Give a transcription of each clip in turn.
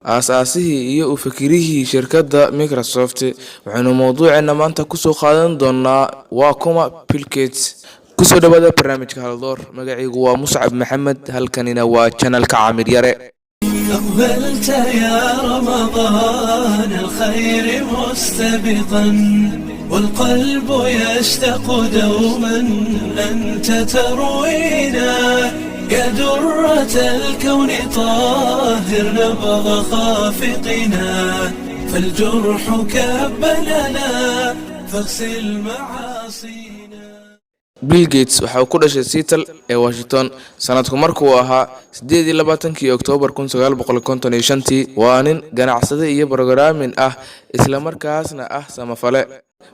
aasaasihii iyo u fikirihii shirkadda Microsoft. waxaanu mowduuceena maanta kusoo qaadan doonaa waa kuma Bill Gates. kusoo dhawaada barnaamijka Haldoor. magacaygu waa Muscab Maxamed, halkanina waa channelka Camir Yare. أقبلت يا رمضان الخير مستبقا والقلب يشتاق دوما أنت تروينا يا درة الكون طاهر نبض خافقنا فالجرح كبلنا فاغسل معاصينا. Bill Gates waxa uu ku dhashay Seattle ee Washington sanadku markuu ahaa 28 Oktoobar 1955. waa nin ganacsade iyo programming ah isla markaasna ah samafale.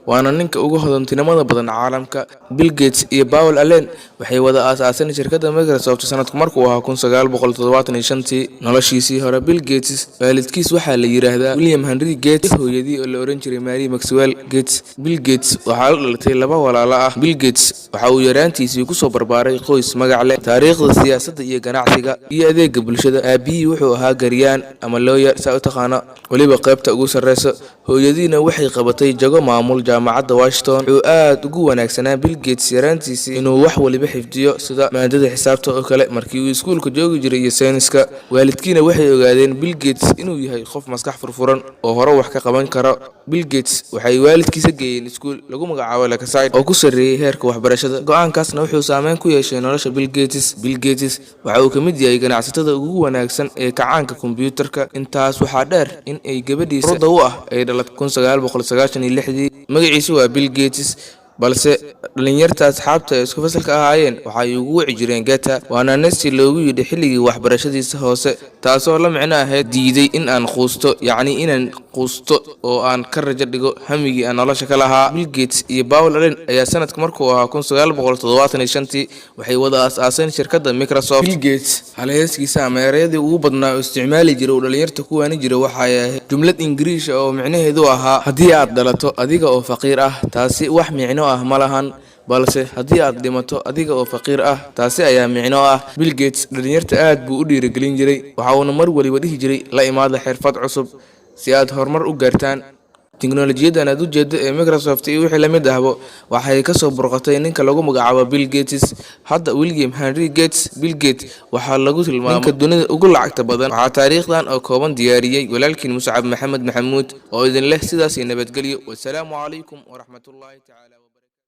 waana ninka ugu hodantinimada badan caalamka. Bill Gates iyo Paul Allen waxay wada aasaaseen shirkadda Microsoft sanadku markuu ahaa 1975. noloshiisii hore Bill Gates waalidkiis waxaa la yiraahdaa William Henry Gates, hooyadii oo la oran jiray Mary Maxwell Gates. Bill Gates waxaa la dhalatay laba walaalo ah. Bill Gates waxa uu yaraantiisii ku soo barbaaray qoys magac leh, taariikhda siyaasadda iyo ganacsiga iyo adeegga bulshada. aabihii wuxuu ahaa garyaan ama lawyer saa u taqaana, waliba qaybta ugu sarreysa. hooyadiina waxay qabatay jago maamul jaamacadda Washington. wuxuu aad ugu wanaagsanaa Bill Gates yaraantiisii inuu wax waliba xifdiyo sida maadada xisaabta oo kale markii uu iskuulka joogi jiray iyo sayniska. waalidkiina waxay ogaadeen Bill Gates inuu yahay qof maskax furfuran oo hore wax ka qaban kara. Bill Gates waxay waalidkiisa geeyeen iskuul lagu magacaabo Lakeside oo ku sarreeyay heerka waxbarashada. go'aankaasna wuxuu saameyn ku yeeshay nolosha Bill Gates. Bill Gates waxa uu ka mid yahay ganacsatada ugu wanaagsan ee kacaanka kombiyuutarka. intaas waxaa dheer in ay gabadhiisa u ah ay dhalatay 1996. magaciisu waa Bill Gates, balse dhalinyarta asxaabta ee isku fasalka ahaayeen waxay ugu wici jireen Geta, waana nasti loogu yidhi xilligii waxbarashadiisa hoose, taasoo la micno ahayd diiday in aan quusto, yacni inaan quusto oo aan ka rajo dhigo hamigii aan nolosha ka lahaa. Bill Gates iyo Paul Allen ayaa sanadka markuu ahaa 1975 waxay wada aasaaseen shirkadda Microsoft. Bill Gates halheeskiisa ama erayadii ugu badnaa oo isticmaali jiray oo dhalinyarta ku waani jiray waxay ahayd jumlad Ingiriis ah oo micnaheedu ahaa haddii aad dhalato adiga oo faqiir ah taasi wax micno ah ma lahan, balse haddii aad dhimato adiga oo faqiir ah taasi ayaa micno ah. Bill Gates dhalinyarta aad buu u dhiirigelin jiray, waxa uuna mar waliba dhihi jiray la imaada xirfad cusub si aad horumar u gaartaan. tiknoolajiyaddan aad u jeedo ee Microsoft iyo wixii la mid ahba waxay ka soo burqatay ninka lagu magacaabo Bill Gates. hadda William Henry Gates, Bill Gates waxaa lagu tilmaamay ninka dunida ugu lacagta badan. waxaa taariikhdan oo kooban diyaariyay walaalkiin Muscab Maxamed Maxamuud oo idin leh sidaas iyo nabadgelyo. wassalaamu calaykum waraxmatullaahi tacaala.